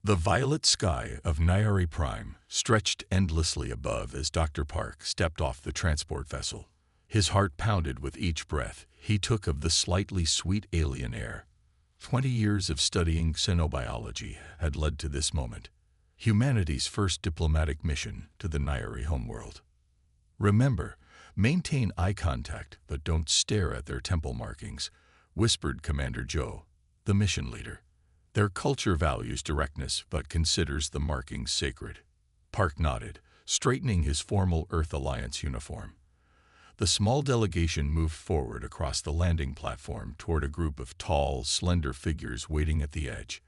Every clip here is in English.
The violet sky of Nyari Prime stretched endlessly above as Dr. Park stepped off the transport vessel. His heart pounded with each breath he took of the slightly sweet alien air. 20 years of studying xenobiology had led to this moment, humanity's first diplomatic mission to the Nyari homeworld. "Remember, maintain eye contact, but don't stare at their temple markings," whispered Commander Joe, the mission leader. "Their culture values directness but considers the markings sacred." Park nodded, straightening his formal Earth Alliance uniform. The small delegation moved forward across the landing platform toward a group of tall, slender figures waiting at the edge.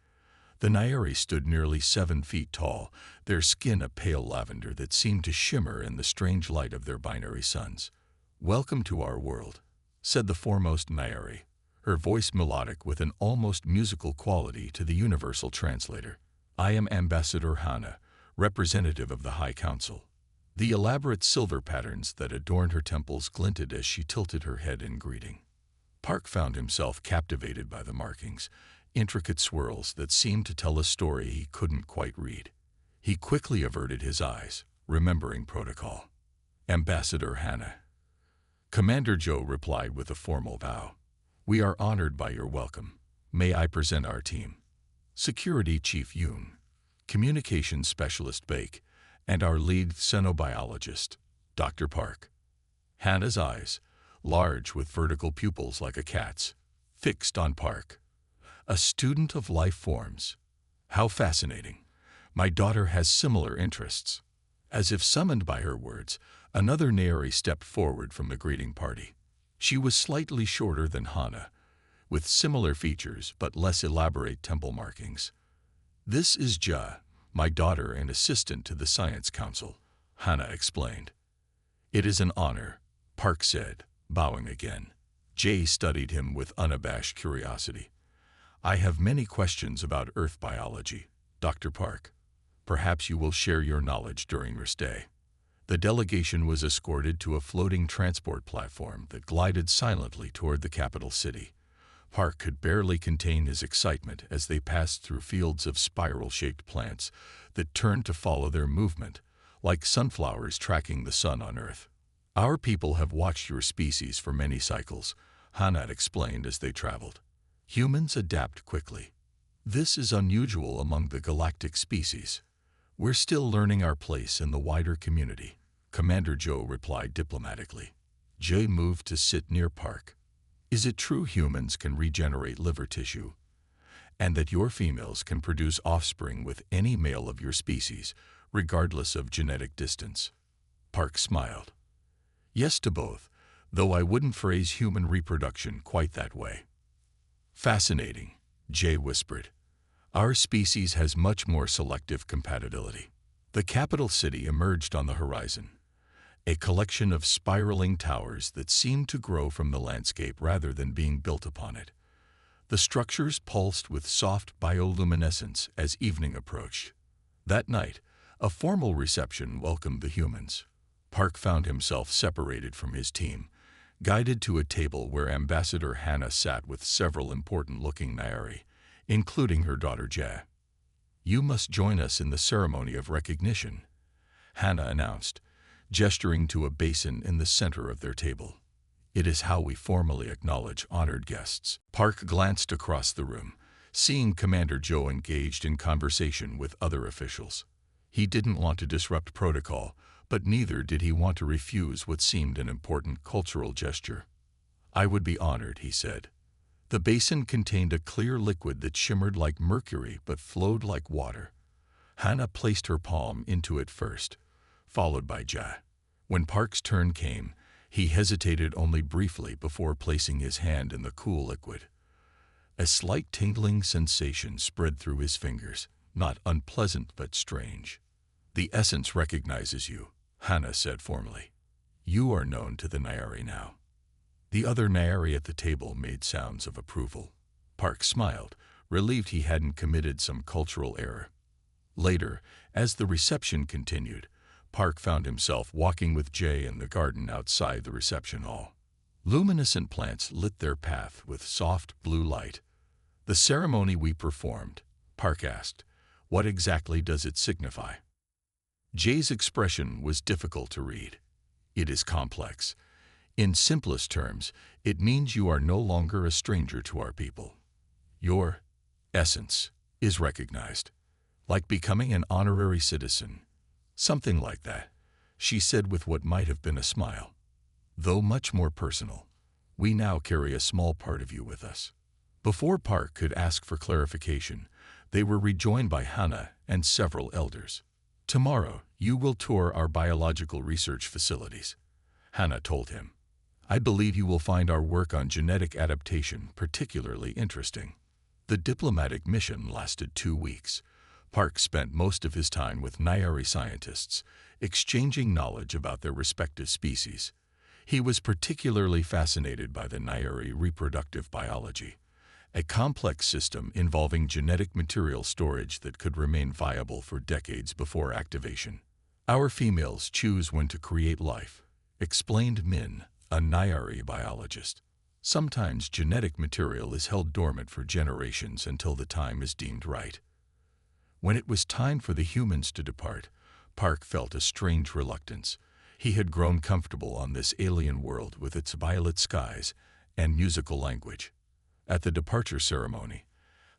The Nyari stood nearly 7 feet tall, their skin a pale lavender that seemed to shimmer in the strange light of their binary suns. "Welcome to our world," said the foremost Nyari, her voice melodic with an almost musical quality to the universal translator. "I am Ambassador Hana, representative of the High Council." The elaborate silver patterns that adorned her temples glinted as she tilted her head in greeting. Park found himself captivated by the markings, intricate swirls that seemed to tell a story he couldn't quite read. He quickly averted his eyes, remembering protocol. "Ambassador Hana." Commander Joe replied with a formal bow. "We are honored by your welcome. May I present our team? Security Chief Yoon, Communications Specialist Bake, and our lead xenobiologist, Dr. Park." Hannah's eyes, large with vertical pupils like a cat's, fixed on Park. "A student of life forms. How fascinating. My daughter has similar interests." As if summoned by her words, another Nyari stepped forward from the greeting party. She was slightly shorter than Hana, with similar features but less elaborate temple markings. "This is Ja, my daughter and assistant to the Science Council," Hana explained. "It is an honor," Park said, bowing again. Jay studied him with unabashed curiosity. "I have many questions about Earth biology, Dr. Park. Perhaps you will share your knowledge during your stay." The delegation was escorted to a floating transport platform that glided silently toward the capital city. Park could barely contain his excitement as they passed through fields of spiral-shaped plants that turned to follow their movement, like sunflowers tracking the sun on Earth. "Our people have watched your species for many cycles," Hanat explained as they traveled. "Humans adapt quickly. This is unusual among the galactic species. We're still learning our place in the wider community," Commander Joe replied diplomatically. Jay moved to sit near Park. "Is it true humans can regenerate liver tissue, and that your females can produce offspring with any male of your species, regardless of genetic distance?" Park smiled. "Yes to both, though I wouldn't phrase human reproduction quite that way." "Fascinating," Jay whispered. "Our species has much more selective compatibility." The capital city emerged on the horizon, a collection of spiraling towers that seemed to grow from the landscape rather than being built upon it. The structures pulsed with soft bioluminescence as evening approached. That night, a formal reception welcomed the humans. Park found himself separated from his team, guided to a table where Ambassador Hannah sat with several important-looking Nyari, including her daughter Ja. "You must join us in the ceremony of recognition," Hannah announced, gesturing to a basin in the center of their table. "It is how we formally acknowledge honored guests." Park glanced across the room, seeing Commander Joe engaged in conversation with other officials. He didn't want to disrupt protocol, but neither did he want to refuse what seemed an important cultural gesture. "I would be honored," he said. The basin contained a clear liquid that shimmered like mercury but flowed like water. Hannah placed her palm into it first, followed by Ja. When Park's turn came, he hesitated only briefly before placing his hand in the cool liquid. A slight tingling sensation spread through his fingers, not unpleasant but strange. "The essence recognizes you," Hannah said formally. "You are known to the Nyari now." The other Nyari at the table made sounds of approval. Park smiled, relieved he hadn't committed some cultural error. Later, as the reception continued, Park found himself walking with Jay in the garden outside the reception hall. Luminescent plants lit their path with soft blue light. "The ceremony we performed," Park asked, What exactly does it signify? Jay's expression was difficult to read. It is complex. In simplest terms, it means you are no longer a stranger to our people. Your essence is recognized, like becoming an honorary citizen. Something like that, she said with what might have been a smile. Though much more personal, we now carry a small part of you with us. Before Park could ask for clarification, they were rejoined by Hannah and several elders. Tomorrow, you will tour our biological research facilities, Hannah told him. I believe you will find our work on genetic adaptation particularly interesting. The diplomatic mission lasted 2 weeks. Park spent most of his time with Nairi scientists, exchanging knowledge about their respective species. He was particularly fascinated by the Nairi reproductive biology, a complex system involving genetic material storage that could remain viable for decades before activation. Our females choose when to create life, explained Min, a Nairi biologist. Sometimes genetic material is held dormant for generations until the time is deemed right. When it was time for the humans to depart, Park felt a strange reluctance. He had grown comfortable on this alien world with its violet skies and musical language. At the departure ceremony,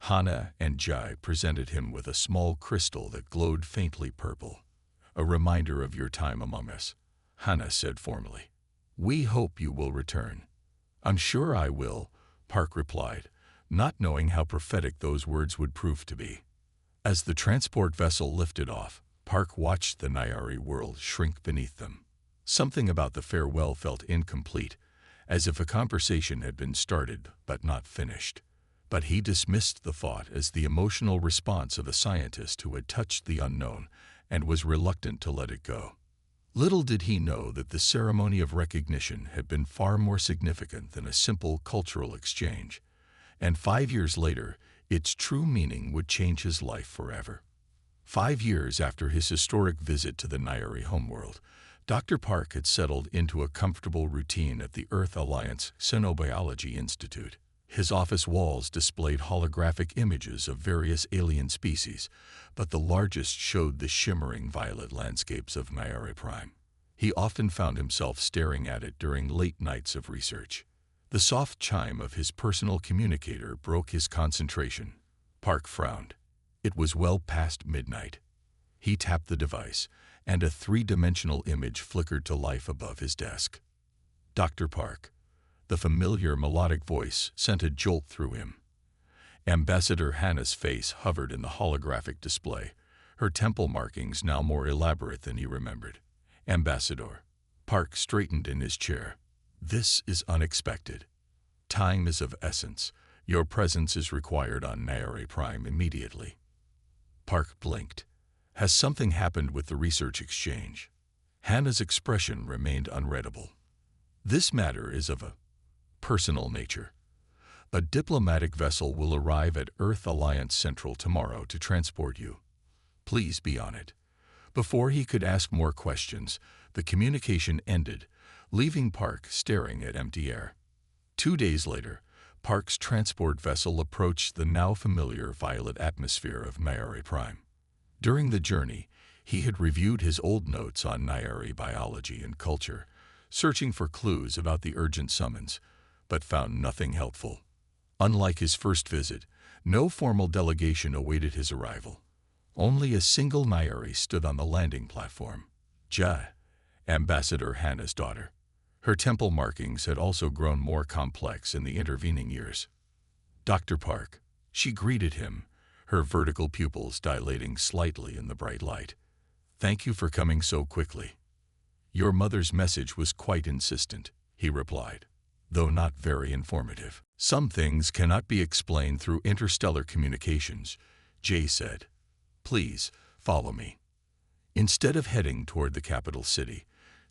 Hannah and Jai presented him with a small crystal that glowed faintly purple. A reminder of your time among us, Hannah said formally. We hope you will return. I'm sure I will, Park replied, not knowing how prophetic those words would prove to be. As the transport vessel lifted off, Park watched the Nairi world shrink beneath them. Something about the farewell felt incomplete, as if a conversation had been started but not finished. But he dismissed the thought as the emotional response of a scientist who had touched the unknown and was reluctant to let it go. Little did he know that the ceremony of recognition had been far more significant than a simple cultural exchange, and 5 years later, its true meaning would change his life forever. 5 years after his historic visit to the Nairi homeworld, Dr. Park had settled into a comfortable routine at the Earth Alliance Xenobiology Institute. His office walls displayed holographic images of various alien species, but the largest showed the shimmering violet landscapes of Nairi Prime. He often found himself staring at it during late nights of research. The soft chime of his personal communicator broke his concentration. Park frowned. It was well past midnight. He tapped the device, and a 3-dimensional image flickered to life above his desk. Dr. Park. The familiar melodic voice sent a jolt through him. Ambassador Hannah's face hovered in the holographic display, her temple markings now more elaborate than he remembered. Ambassador. Park straightened in his chair. This is unexpected. Time is of essence. Your presence is required on Nairi Prime immediately. Park blinked. Has something happened with the research exchange? Hannah's expression remained unreadable. This matter is of a personal nature. A diplomatic vessel will arrive at Earth Alliance Central tomorrow to transport you. Please be on it. Before he could ask more questions, the communication ended, leaving Park staring at empty air. 2 days later, Park's transport vessel approached the now familiar violet atmosphere of Nairi Prime. During the journey, he had reviewed his old notes on Nairi biology and culture, searching for clues about the urgent summons, but found nothing helpful. Unlike his first visit, no formal delegation awaited his arrival. Only a single Nairi stood on the landing platform. Ja, Ambassador Hannah's daughter. Her temple markings had also grown more complex in the intervening years. Dr. Park. She greeted him, her vertical pupils dilating slightly in the bright light. Thank you for coming so quickly. Your mother's message was quite insistent, he replied, though not very informative. Some things cannot be explained through interstellar communications, Jay said. Please, follow me. Instead of heading toward the capital city,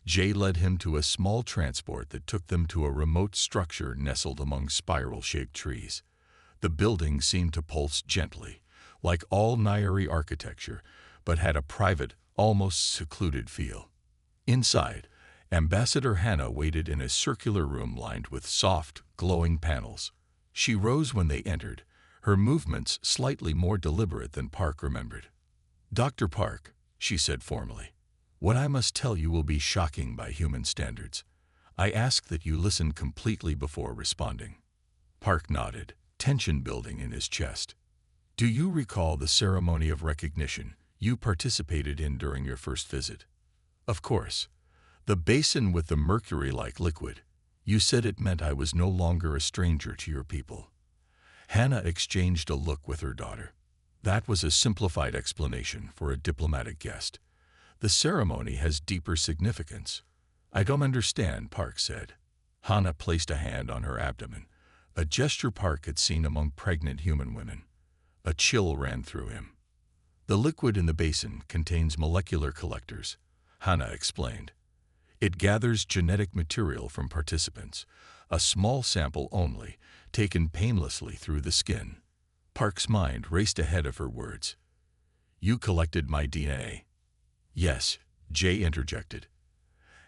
Jay led him to a small transport that took them to a remote structure nestled among spiral-shaped trees. The building seemed to pulse gently, like all Nairi architecture, but had a private, almost secluded feel. Inside, Ambassador Hannah waited in a circular room lined with soft, glowing panels. She rose when they entered, her movements slightly more deliberate than Park remembered. Dr. Park, she said formally, what I must tell you will be shocking by human standards. I ask that you listen completely before responding. Park nodded, tension building in his chest. Do you recall the ceremony of recognition you participated in during your first visit? Of course. The basin with the mercury-like liquid. You said it meant I was no longer a stranger to your people. Hannah exchanged a look with her daughter. That was a simplified explanation for a diplomatic guest. The ceremony has deeper significance. I don't understand, Park said. Hannah placed a hand on her abdomen, a gesture Park had seen among pregnant human women. A chill ran through him. The liquid in the basin contains molecular collectors, Hannah explained. It gathers genetic material from participants, a small sample only, taken painlessly through the skin. Park's mind raced ahead of her words. You collected my DNA. Yes, Jay interjected.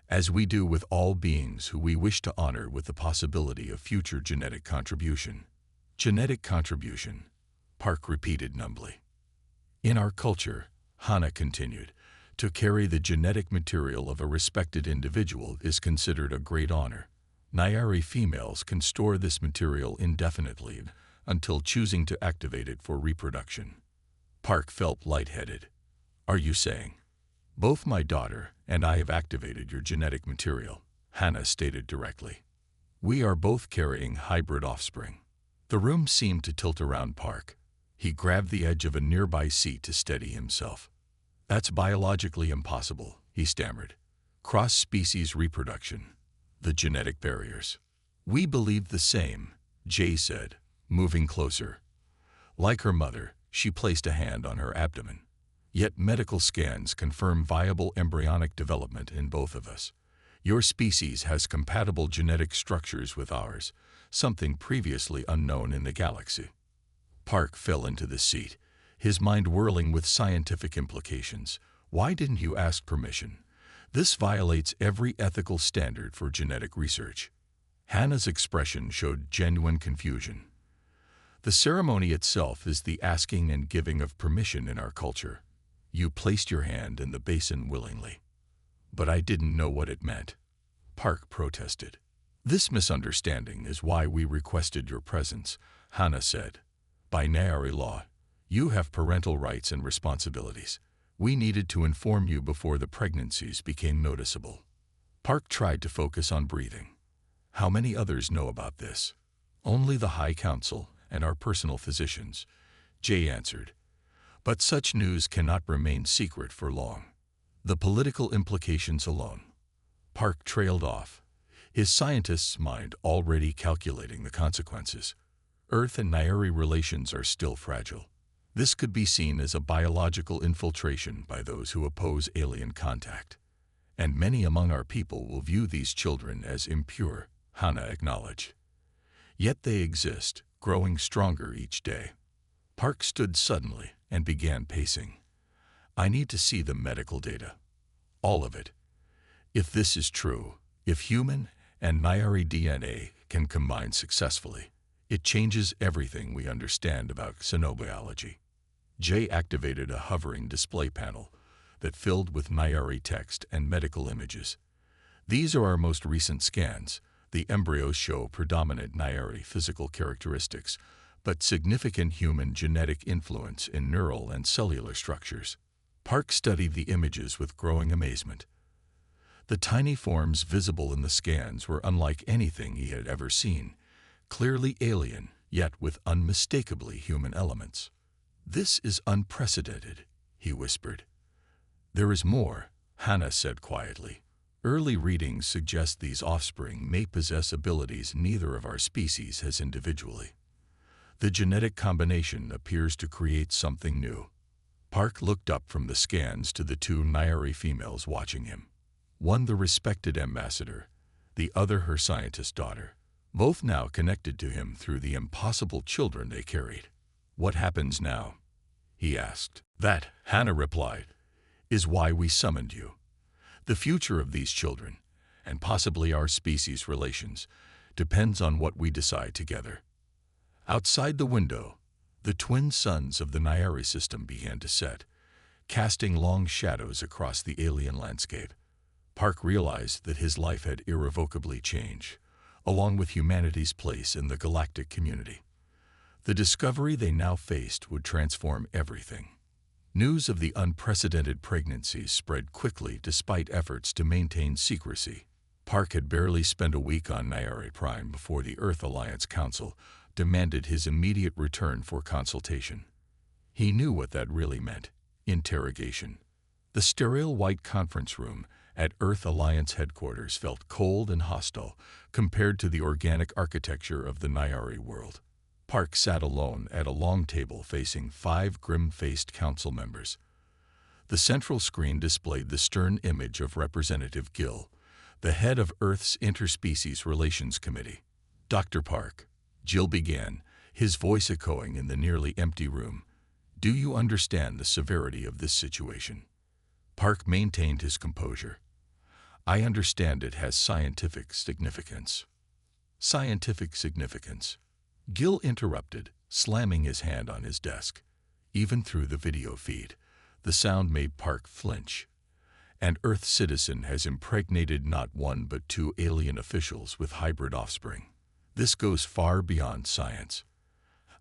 As we do with all beings who we wish to honor with the possibility of future genetic contribution. Genetic contribution, Park repeated numbly. In our culture, Hannah continued, to carry the genetic material of a respected individual is considered a great honor. Nayari females can store this material indefinitely until choosing to activate it for reproduction. Park felt lightheaded. Are you saying? Both my daughter and I have activated your genetic material, Hannah stated directly. We are both carrying hybrid offspring. The room seemed to tilt around Park. He grabbed the edge of a nearby seat to steady himself. That's biologically impossible, he stammered. Cross-species reproduction. The genetic barriers. We believe the same, Jay said, moving closer. Like her mother, she placed a hand on her abdomen. Yet medical scans confirm viable embryonic development in both of us. Your species has compatible genetic structures with ours, something previously unknown in the galaxy. Park fell into the seat, his mind whirling with scientific implications. Why didn't you ask permission? This violates every ethical standard for genetic research. Hannah's expression showed genuine confusion. The ceremony itself is the asking and giving of permission in our culture. You placed your hand in the basin willingly. But I didn't know what it meant. Park protested. This misunderstanding is why we requested your presence, Hannah said. By Nayari law, you have parental rights and responsibilities. We needed to inform you before the pregnancies became noticeable. Park tried to focus on breathing. How many others know about this? Only the High Council and our personal physicians, Jay answered. But such news cannot remain secret for long. The political implications alone. Park trailed off, his scientist's mind already calculating the consequences. Earth and Nayari relations are still fragile. This could be seen as a biological infiltration by those who oppose alien contact. And many among our people will view these children as impure, Hannah acknowledged. Yet they exist, growing stronger each day. Park stood suddenly and began pacing. I need to see the medical data. All of it. If this is true, if human and Nayari DNA can combine successfully, it changes everything we understand about xenobiology. Jay activated a hovering display panel that filled with Nayari text and medical images. These are our most recent scans. The embryos show predominant Nayari physical characteristics, but significant human genetic influence in neural and cellular structures. Park studied the images with growing amazement. The tiny forms visible in the scans were unlike anything he had ever seen, clearly alien, yet with unmistakably human elements. This is unprecedented, he whispered. There is more, Hannah said quietly. Early readings suggest these offspring may possess abilities neither of our species has individually. The genetic combination appears to create something new. Park looked up from the scans to the two Nayari females watching him. One the respected ambassador, the other her scientist daughter, both now connected to him through the impossible children they carried. What happens now? He asked. That, Hannah replied, is why we summoned you. The future of these children, and possibly our species' relations, depends on what we decide together. Outside the window, the twin suns of the Nayari system began to set, casting long shadows across the alien landscape. Park realized that his life had irrevocably changed, along with humanity's place in the galactic community. The discovery they now faced would transform everything. News of the unprecedented pregnancies spread quickly despite efforts to maintain secrecy. Park had barely spent a week on Nyari Prime before the Earth Alliance Council demanded his immediate return for consultation. He knew what that really meant: interrogation. The sterile white conference room at Earth Alliance headquarters felt cold and hostile compared to the organic architecture of the Nyari world. Park sat alone at a long table facing 5 grim-faced council members. The central screen displayed the stern image of Representative Gill, the head of Earth's Interspecies Relations Committee. "Dr. Park," Gill began, his voice echoing in the nearly empty room, "do you understand the severity of this situation?" Park maintained his composure. "I understand it has scientific significance." "Scientific significance?" Gill interrupted, slamming his hand on his desk. Even through the video feed, the sound made Park flinch. "An Earth citizen has impregnated not 1 but 2 alien officials with hybrid offspring. This goes far beyond science.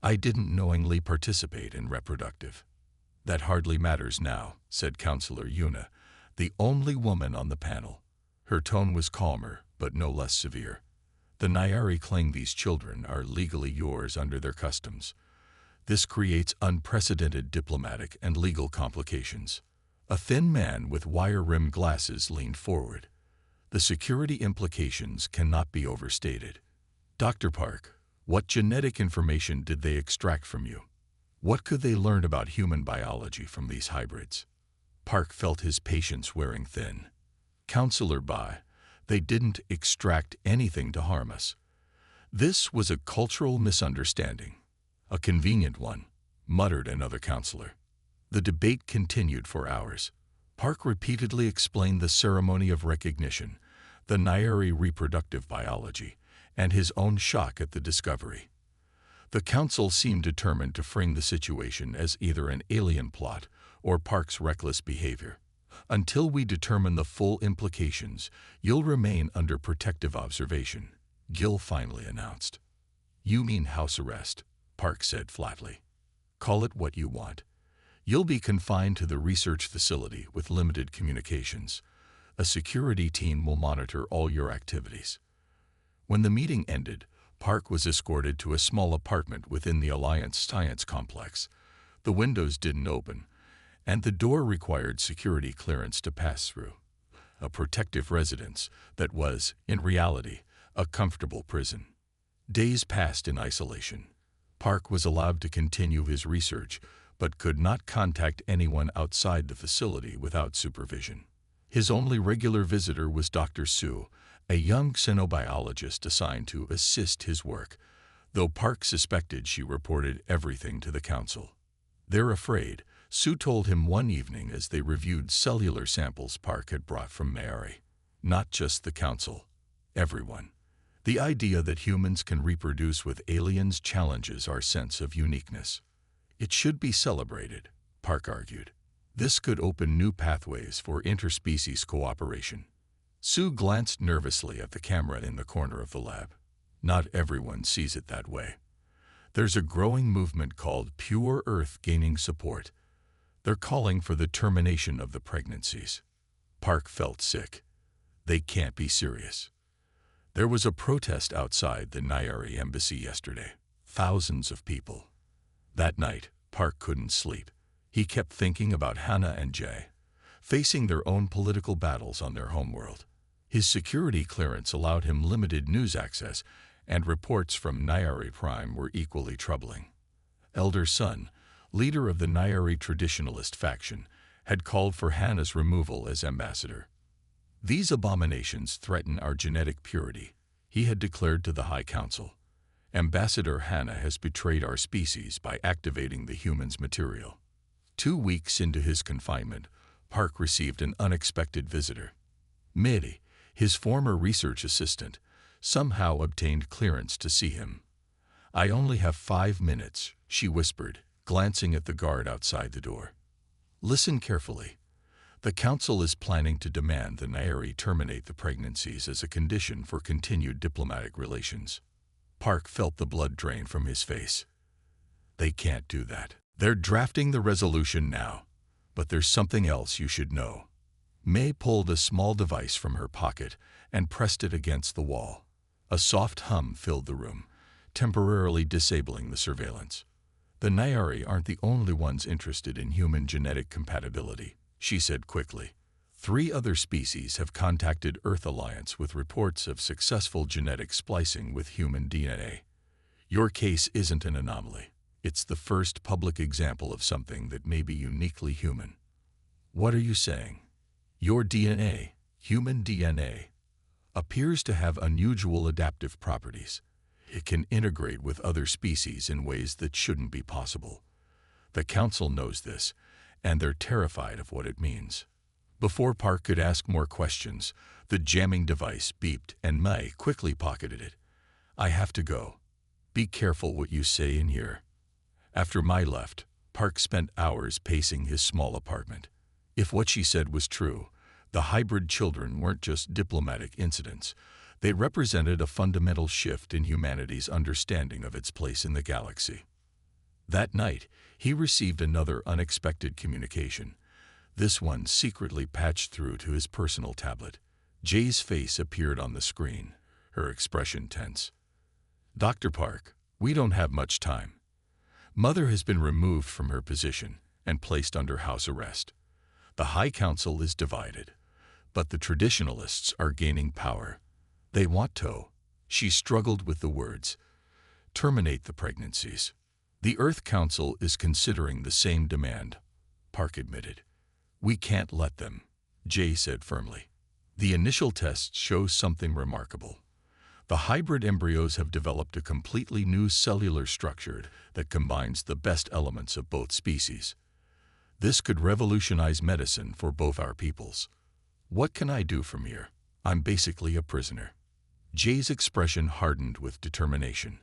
I didn't knowingly participate in reproductive." "That hardly matters now," said Councillor Yuna, the only woman on the panel. Her tone was calmer, but no less severe. "The Nyari claim these children are legally yours under their customs. This creates unprecedented diplomatic and legal complications." A thin man with wire-rimmed glasses leaned forward. "The security implications cannot be overstated. Dr. Park, what genetic information did they extract from you? What could they learn about human biology from these hybrids?" Park felt his patience wearing thin. "Councillor Bai, they didn't extract anything to harm us. This was a cultural misunderstanding." "A convenient one," muttered another councillor. The debate continued for hours. Park repeatedly explained the ceremony of recognition, the Nyari reproductive biology, and his own shock at the discovery. The council seemed determined to frame the situation as either an alien plot or Park's reckless behavior. "Until we determine the full implications, you'll remain under protective observation," Gill finally announced. "You mean house arrest," Park said flatly. "Call it what you want. You'll be confined to the research facility with limited communications. A security team will monitor all your activities." When the meeting ended, Park was escorted to a small apartment within the Alliance Science Complex. The windows didn't open, and the door required security clearance to pass through. A protective residence that was, in reality, a comfortable prison. Days passed in isolation. Park was allowed to continue his research, but could not contact anyone outside the facility without supervision. His only regular visitor was Dr. Su, a young xenobiologist assigned to assist his work, though Park suspected she reported everything to the council. "They're afraid," Su told him one evening as they reviewed cellular samples Park had brought from Nyari. "Not just the council. Everyone. The idea that humans can reproduce with aliens challenges our sense of uniqueness. It should be celebrated," Park argued. "This could open new pathways for interspecies cooperation." Su glanced nervously at the camera in the corner of the lab. "Not everyone sees it that way. There's a growing movement called Pure Earth gaining support. They're calling for the termination of the pregnancies." Park felt sick. They can't be serious. There was a protest outside the Nyari embassy yesterday. Thousands of people. That night, Park couldn't sleep. He kept thinking about Hannah and Jay, facing their own political battles on their homeworld. His security clearance allowed him limited news access, and reports from Nyari Prime were equally troubling. Elder Sun, leader of the Nyari traditionalist faction, had called for Hannah's removal as ambassador. "These abominations threaten our genetic purity," he had declared to the High Council. "Ambassador Hannah has betrayed our species by activating the human's material." 2 weeks into his confinement, Park received an unexpected visitor. Midi, his former research assistant, somehow obtained clearance to see him. "I only have 5 minutes," she whispered, glancing at the guard outside the door. Listen carefully. The Council is planning to demand the Nairi terminate the pregnancies as a condition for continued diplomatic relations. Park felt the blood drain from his face. They can't do that. They're drafting the resolution now. But there's something else you should know. May pulled a small device from her pocket and pressed it against the wall. A soft hum filled the room, temporarily disabling the surveillance. The Nairi aren't the only ones interested in human genetic compatibility, she said quickly. 3 other species have contacted Earth Alliance with reports of successful genetic splicing with human DNA. Your case isn't an anomaly. It's the first public example of something that may be uniquely human. What are you saying? Your DNA, human DNA, appears to have unusual adaptive properties. It can integrate with other species in ways that shouldn't be possible. The Council knows this, and they're terrified of what it means. Before Park could ask more questions, the jamming device beeped and May quickly pocketed it. I have to go. Be careful what you say in here. After Mai left, Park spent hours pacing his small apartment. If what she said was true, the hybrid children weren't just diplomatic incidents. They represented a fundamental shift in humanity's understanding of its place in the galaxy. That night, he received another unexpected communication. This one secretly patched through to his personal tablet. Jay's face appeared on the screen, her expression tense. Dr. Park, we don't have much time. Mother has been removed from her position and placed under house arrest. The High Council is divided, but the traditionalists are gaining power. They want to, she struggled with the words, terminate the pregnancies. The Earth Council is considering the same demand, Park admitted. We can't let them, Jay said firmly. The initial tests show something remarkable. The hybrid embryos have developed a completely new cellular structure that combines the best elements of both species. This could revolutionize medicine for both our peoples. What can I do from here? I'm basically a prisoner. Jay's expression hardened with determination.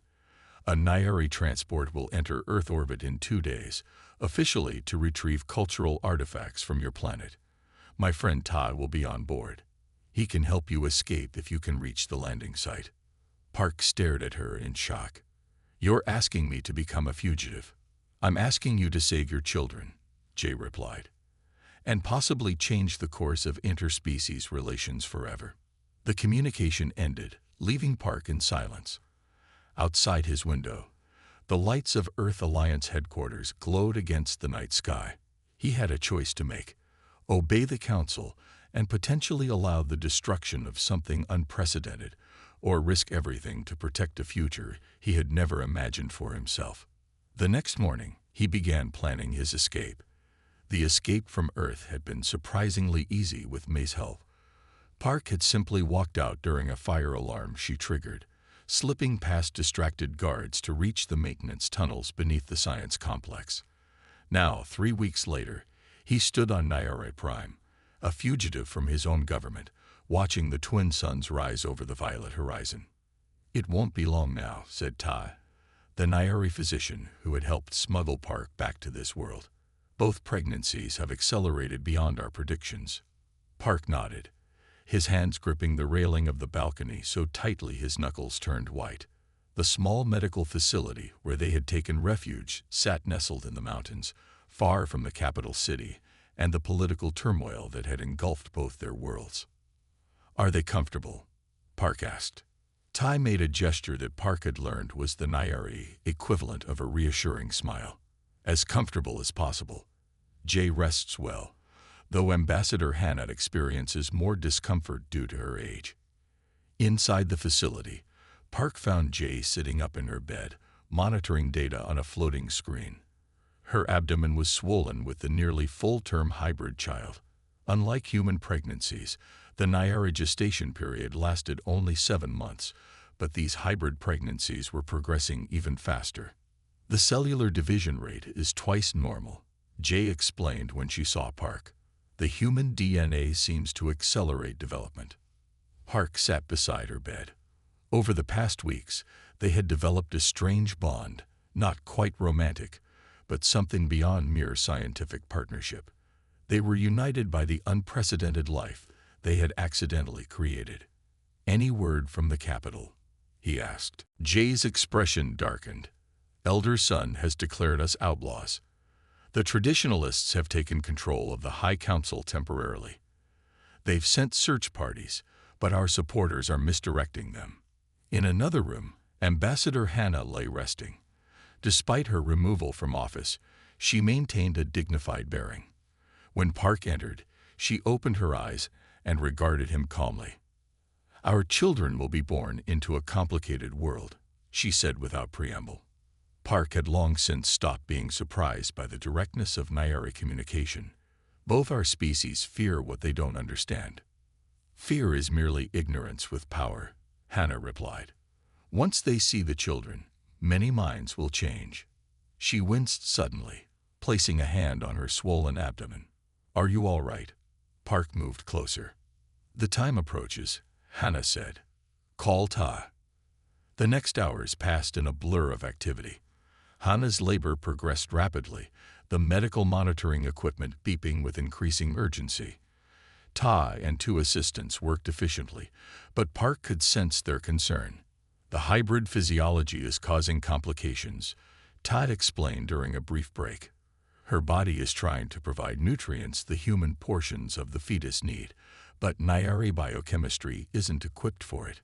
A Nairi transport will enter Earth orbit in 2 days, officially to retrieve cultural artifacts from your planet. My friend Todd will be on board. He can help you escape if you can reach the landing site. Park stared at her in shock. You're asking me to become a fugitive. I'm asking you to save your children, Jay replied, and possibly change the course of interspecies relations forever. The communication ended, leaving Park in silence. Outside his window, the lights of Earth Alliance headquarters glowed against the night sky. He had a choice to make: obey the Council and potentially allow the destruction of something unprecedented, or risk everything to protect a future he had never imagined for himself. The next morning, he began planning his escape. The escape from Earth had been surprisingly easy with May's help. Park had simply walked out during a fire alarm she triggered, slipping past distracted guards to reach the maintenance tunnels beneath the science complex. Now, 3 weeks later, he stood on Nairi Prime, a fugitive from his own government, watching the twin suns rise over the violet horizon. It won't be long now, said Tai, the Nairi physician who had helped smuggle Park back to this world. Both pregnancies have accelerated beyond our predictions. Park nodded, his hands gripping the railing of the balcony so tightly his knuckles turned white. The small medical facility where they had taken refuge sat nestled in the mountains, far from the capital city and the political turmoil that had engulfed both their worlds. Are they comfortable? Park asked. Tai made a gesture that Park had learned was the Nairi equivalent of a reassuring smile. As comfortable as possible. Jay rests well, though Ambassador Hannah experiences more discomfort due to her age. Inside the facility, Park found Jay sitting up in her bed, monitoring data on a floating screen. Her abdomen was swollen with the nearly full-term hybrid child. Unlike human pregnancies, the Nairi gestation period lasted only 7 months, but these hybrid pregnancies were progressing even faster. The cellular division rate is twice normal, Jay explained when she saw Park. The human DNA seems to accelerate development. Park sat beside her bed. Over the past weeks, they had developed a strange bond, not quite romantic, but something beyond mere scientific partnership. They were united by the unprecedented life they had accidentally created. "Any word from the capital?" he asked. Jay's expression darkened. "Elder Son has declared us outlaws. The traditionalists have taken control of the High Council temporarily. They've sent search parties, but our supporters are misdirecting them." In another room, Ambassador Hannah lay resting. Despite her removal from office, she maintained a dignified bearing. When Park entered, she opened her eyes and regarded him calmly. "Our children will be born into a complicated world," she said without preamble. Park had long since stopped being surprised by the directness of Nairi communication. "Both our species fear what they don't understand." "Fear is merely ignorance with power," Hannah replied. "Once they see the children, many minds will change." She winced suddenly, placing a hand on her swollen abdomen. "Are you all right?" Park moved closer. "The time approaches," Hannah said. "Call Ta." The next hours passed in a blur of activity. Hannah's labor progressed rapidly, the medical monitoring equipment beeping with increasing urgency. Ta and 2 assistants worked efficiently, but Park could sense their concern. "The hybrid physiology is causing complications," Todd explained during a brief break. "Her body is trying to provide nutrients the human portions of the fetus need, but Nairi biochemistry isn't equipped for it."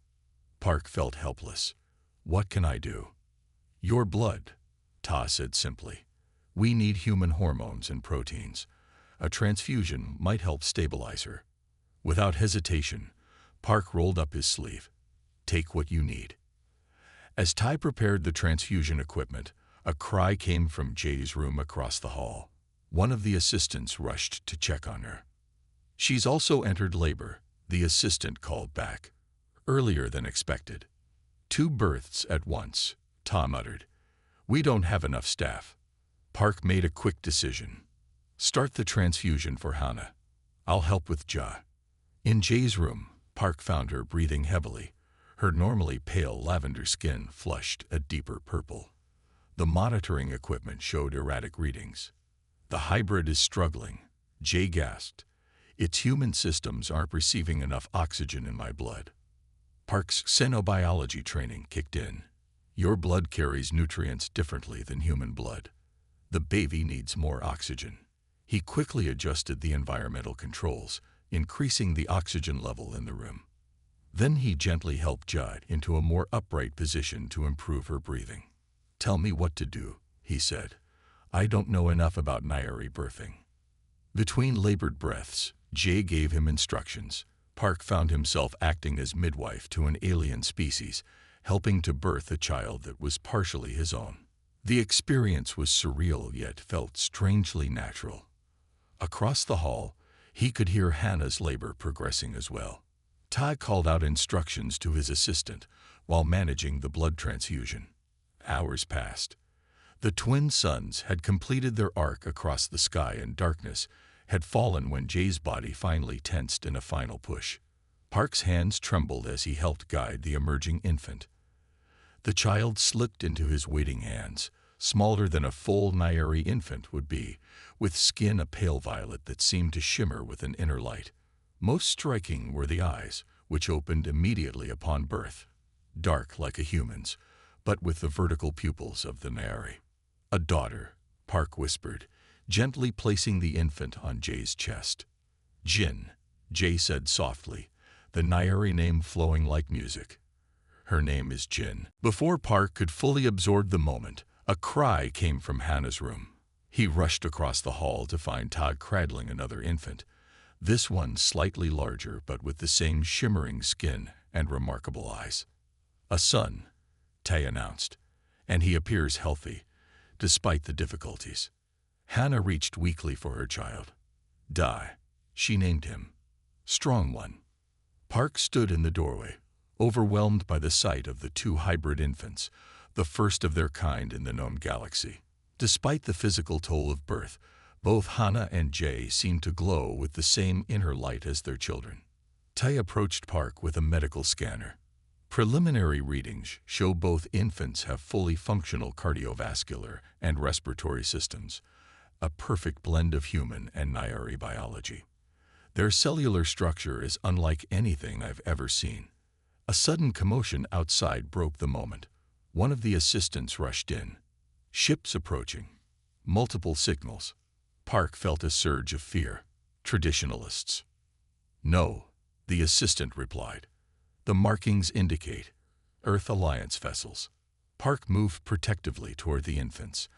Park felt helpless. "What can I do?" "Your blood," Ta said simply. "We need human hormones and proteins. A transfusion might help stabilize her." Without hesitation, Park rolled up his sleeve. "Take what you need." As Ty prepared the transfusion equipment, a cry came from Jay's room across the hall. One of the assistants rushed to check on her. "She's also entered labor," the assistant called back. "Earlier than expected." "2 births at once," Tom muttered. "We don't have enough staff." Park made a quick decision. "Start the transfusion for Hannah. I'll help with Ja." In Jay's room, Park found her breathing heavily. Her normally pale lavender skin flushed a deeper purple. The monitoring equipment showed erratic readings. "The hybrid is struggling," Jay gasped. "Its human systems aren't receiving enough oxygen in my blood." Park's xenobiology training kicked in. "Your blood carries nutrients differently than human blood. The baby needs more oxygen." He quickly adjusted the environmental controls, increasing the oxygen level in the room. Then he gently helped Judd into a more upright position to improve her breathing. "Tell me what to do," he said. "I don't know enough about Nairi birthing." Between labored breaths, Jay gave him instructions. Park found himself acting as midwife to an alien species, helping to birth a child that was partially his own. The experience was surreal yet felt strangely natural. Across the hall, he could hear Hannah's labor progressing as well. Ty called out instructions to his assistant while managing the blood transfusion. Hours passed. The twin suns had completed their arc across the sky, and darkness had fallen when Jay's body finally tensed in a final push. Park's hands trembled as he helped guide the emerging infant. The child slipped into his waiting hands, smaller than a full Nairi infant would be, with skin a pale violet that seemed to shimmer with an inner light. Most striking were the eyes, which opened immediately upon birth, dark like a human's, but with the vertical pupils of the Nairi. "A daughter," Park whispered, gently placing the infant on Jay's chest. "Jin," Jay said softly, the Nairi name flowing like music. "Her name is Jin." Before Park could fully absorb the moment, a cry came from Hannah's room. He rushed across the hall to find Todd cradling another infant, this one slightly larger but with the same shimmering skin and remarkable eyes. "A son," Tay announced, "and he appears healthy, despite the difficulties." Hannah reached weakly for her child. "Dai," she named him. "Strong one." Park stood in the doorway, overwhelmed by the sight of the 2 hybrid infants, the first of their kind in the known galaxy. Despite the physical toll of birth, both Hannah and Jay seemed to glow with the same inner light as their children. Tay approached Park with a medical scanner. Preliminary readings show both infants have fully functional cardiovascular and respiratory systems. a perfect blend of human and Nyari biology. Their cellular structure is unlike anything I've ever seen. A sudden commotion outside broke the moment. One of the assistants rushed in. Ships approaching. Multiple signals. Park felt a surge of fear. Traditionalists. No, the assistant replied. The markings indicate Earth Alliance vessels. Park moved protectively toward the infants.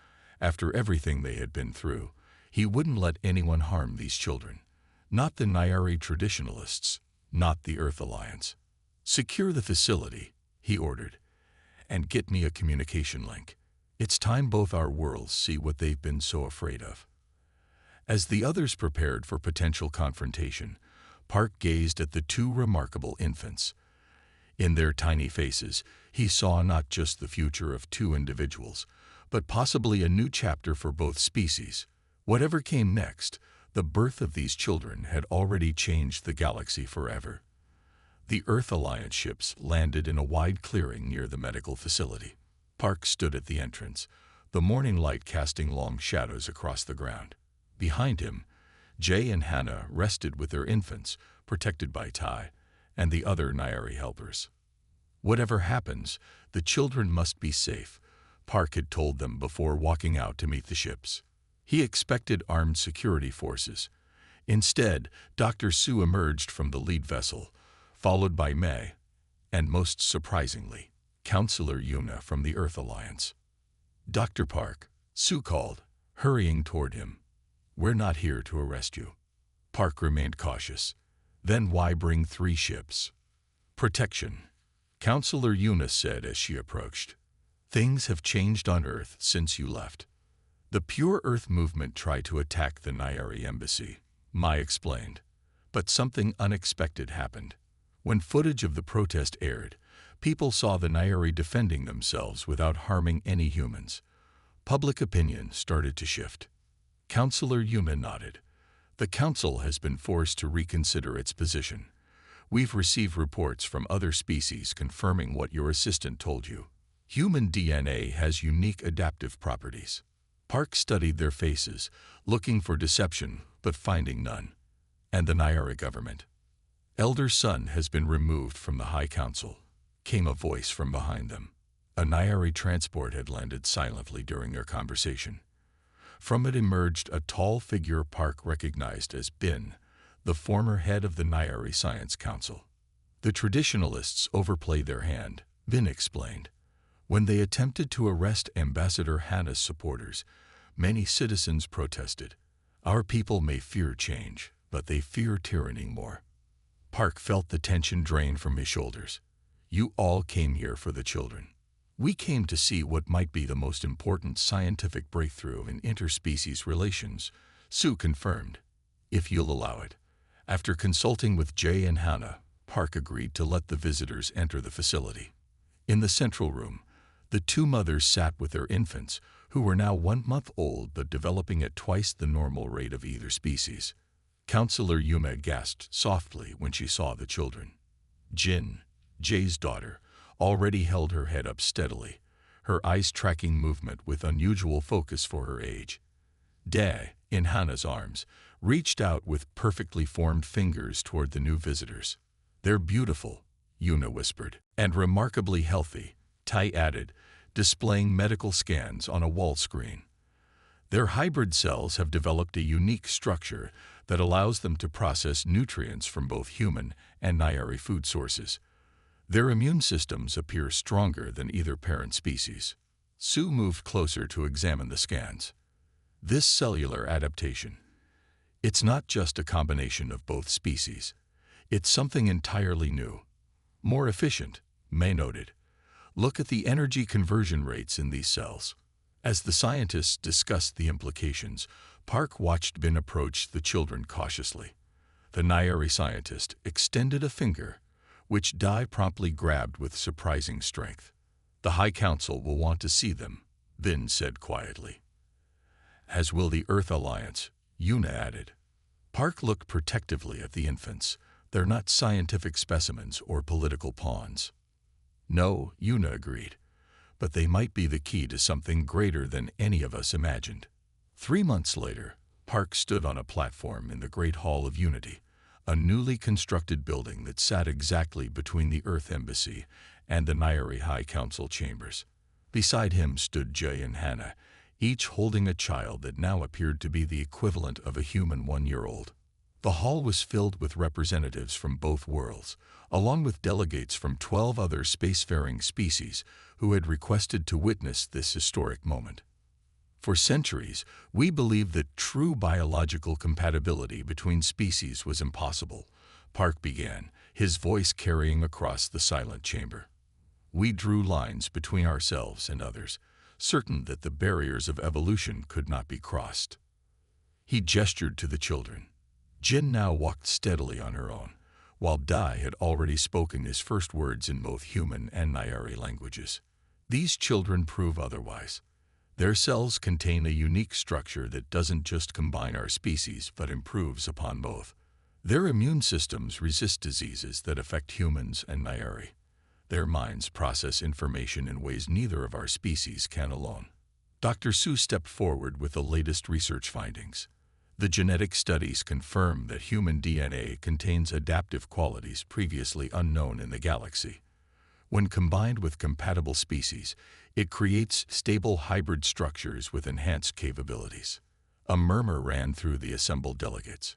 After everything they had been through, he wouldn't let anyone harm these children. Not the Nyari traditionalists, not the Earth Alliance. Secure the facility, he ordered, and get me a communication link. It's time both our worlds see what they've been so afraid of. As the others prepared for potential confrontation, Park gazed at the two remarkable infants. In their tiny faces, he saw not just the future of two individuals, but possibly a new chapter for both species. Whatever came next, the birth of these children had already changed the galaxy forever. The Earth Alliance ships landed in a wide clearing near the medical facility. Park stood at the entrance, the morning light casting long shadows across the ground. Behind him, Jay and Hannah rested with their infants, protected by Ty and the other Nyari helpers. Whatever happens, the children must be safe, Park had told them before walking out to meet the ships. He expected armed security forces. Instead, Dr. Sue emerged from the lead vessel, followed by May, and most surprisingly, Counselor Yuna from the Earth Alliance. Dr. Park, Sue called, hurrying toward him. We're not here to arrest you. Park remained cautious. Then why bring 3 ships? Protection, Counselor Yuna said as she approached. Things have changed on Earth since you left. The Pure Earth movement tried to attack the Nyari embassy, Mai explained. But something unexpected happened. When footage of the protest aired, people saw the Nyari defending themselves without harming any humans. Public opinion started to shift. Counselor Yuna nodded. The Council has been forced to reconsider its position. We've received reports from other species confirming what your assistant told you. Human DNA has unique adaptive properties. Park studied their faces, looking for deception, but finding none. And the Nyari government. Elder Son has been removed from the High Council, came a voice from behind them. A Nyari transport had landed silently during their conversation. From it emerged a tall figure Park recognized as Bin, the former head of the Nyari Science Council. The traditionalists overplayed their hand, Bin explained. When they attempted to arrest Ambassador Hannah's supporters, many citizens protested. Our people may fear change, but they fear tyranny more. Park felt the tension drain from his shoulders. You all came here for the children. We came to see what might be the most important scientific breakthrough in interspecies relations, Sue confirmed. If you'll allow it. After consulting with Jay and Hannah, Park agreed to let the visitors enter the facility. In the central room, the 2 mothers sat with their infants, who were now 1 month old but developing at twice the normal rate of either species. Counselor Yuma gasped softly when she saw the children. Jin, Jay's daughter, already held her head up steadily, her eyes tracking movement with unusual focus for her age. Dae, in Hannah's arms, reached out with perfectly formed fingers toward the new visitors. They're beautiful, Yuna whispered, and remarkably healthy, Tai added, displaying medical scans on a wall screen. Their hybrid cells have developed a unique structure that allows them to process nutrients from both human and Nyari food sources. Their immune systems appear stronger than either parent species. Sue moved closer to examine the scans. This cellular adaptation, it's not just a combination of both species. It's something entirely new. More efficient, May noted. Look at the energy conversion rates in these cells. As the scientists discussed the implications, Park watched Bin approach the children cautiously. The Nyari scientist extended a finger, which Dai promptly grabbed with surprising strength. The High Council will want to see them, Bin said quietly. As will the Earth Alliance, Yuna added. Park looked protectively at the infants. They're not scientific specimens or political pawns. No, Yuna agreed, but they might be the key to something greater than any of us imagined. 3 months later, Park stood on a platform in the Great Hall of Unity, a newly constructed building that sat exactly between the Earth Embassy and the Nairi High Council chambers. Beside him stood Jay and Hannah, each holding a child that now appeared to be the equivalent of a human 1-year-old. The hall was filled with representatives from both worlds, along with delegates from 12 other spacefaring species who had requested to witness this historic moment. For centuries, we believed that true biological compatibility between species was impossible, Park began, his voice carrying across the silent chamber. We drew lines between ourselves and others, certain that the barriers of evolution could not be crossed. He gestured to the children. Jin now walked steadily on her own, while Dai had already spoken his first words in both human and Nairi languages. These children prove otherwise. Their cells contain a unique structure that doesn't just combine our species but improves upon both. Their immune systems resist diseases that affect humans and Nairi. Their minds process information in ways neither of our species can alone. Dr. Su stepped forward with the latest research findings. The genetic studies confirm that human DNA contains adaptive qualities previously unknown in the galaxy. When combined with compatible species, it creates stable hybrid structures with enhanced capabilities. A murmur ran through the assembled delegates.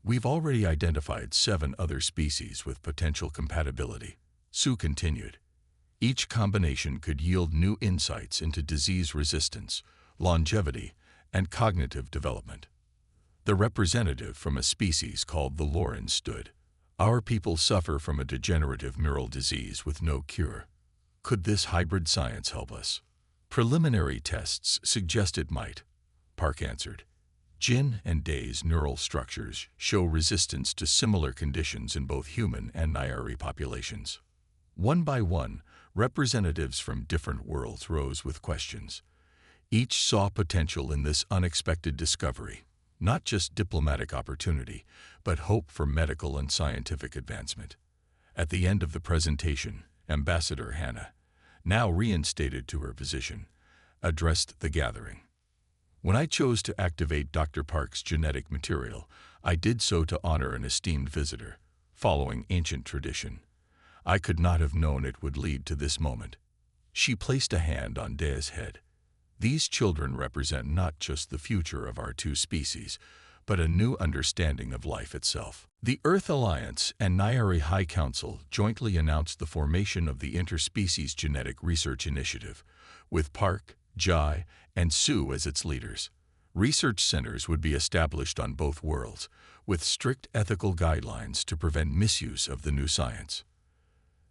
We've already identified 7 other species with potential compatibility, Su continued. Each combination could yield new insights into disease resistance, longevity, and cognitive development. The representative from a species called the Lorans stood. Our people suffer from a degenerative neural disease with no cure. Could this hybrid science help us? Preliminary tests suggest it might, Park answered. Jin and Dai's neural structures show resistance to similar conditions in both human and Nairi populations. One by one, representatives from different worlds rose with questions. Each saw potential in this unexpected discovery. Not just diplomatic opportunity, but hope for medical and scientific advancement. At the end of the presentation, Ambassador Hannah, now reinstated to her position, addressed the gathering. When I chose to activate Dr. Park's genetic material, I did so to honor an esteemed visitor, following ancient tradition. I could not have known it would lead to this moment. She placed a hand on Dai's head. These children represent not just the future of our 2 species, but a new understanding of life itself. The Earth Alliance and Nairi High Council jointly announced the formation of the Interspecies Genetic Research Initiative, with Park, Jai, and Su as its leaders. Research centers would be established on both worlds, with strict ethical guidelines to prevent misuse of the new science.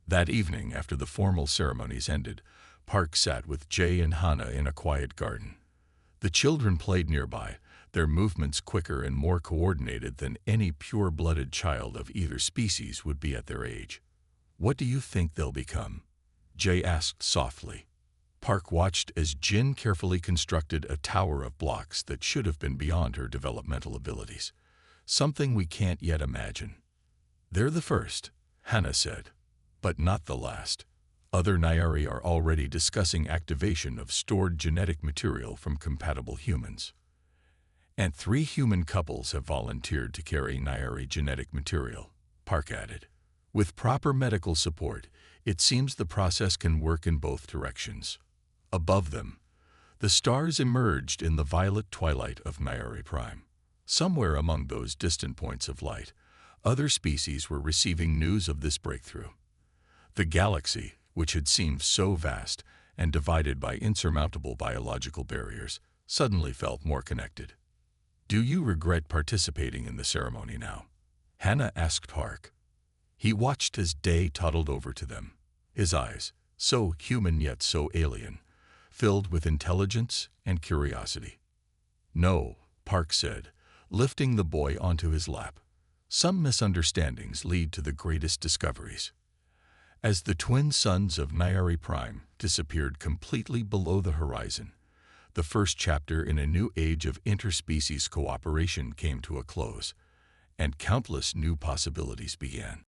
That evening, after the formal ceremonies ended, Park sat with Jay and Hannah in a quiet garden. The children played nearby, their movements quicker and more coordinated than any pure-blooded child of either species would be at their age. What do you think they'll become? Jay asked softly. Park watched as Jin carefully constructed a tower of blocks that should have been beyond her developmental abilities. Something we can't yet imagine. They're the first, Hannah said, but not the last. Other Nairi are already discussing activation of stored genetic material from compatible humans. And 3 human couples have volunteered to carry Nairi genetic material, Park added. With proper medical support, it seems the process can work in both directions. Above them, the stars emerged in the violet twilight of Nairi Prime. Somewhere among those distant points of light, other species were receiving news of this breakthrough. The galaxy, which had seemed so vast and divided by insurmountable biological barriers, suddenly felt more connected. Do you regret participating in the ceremony now? Hannah asked Park. He watched as Dai toddled over to them, his eyes, so human yet so alien, filled with intelligence and curiosity. No, Park said, lifting the boy onto his lap. Some misunderstandings lead to the greatest discoveries. As the twin suns of Nairi Prime disappeared completely below the horizon, the first chapter in a new age of interspecies cooperation came to a close, and countless new possibilities began.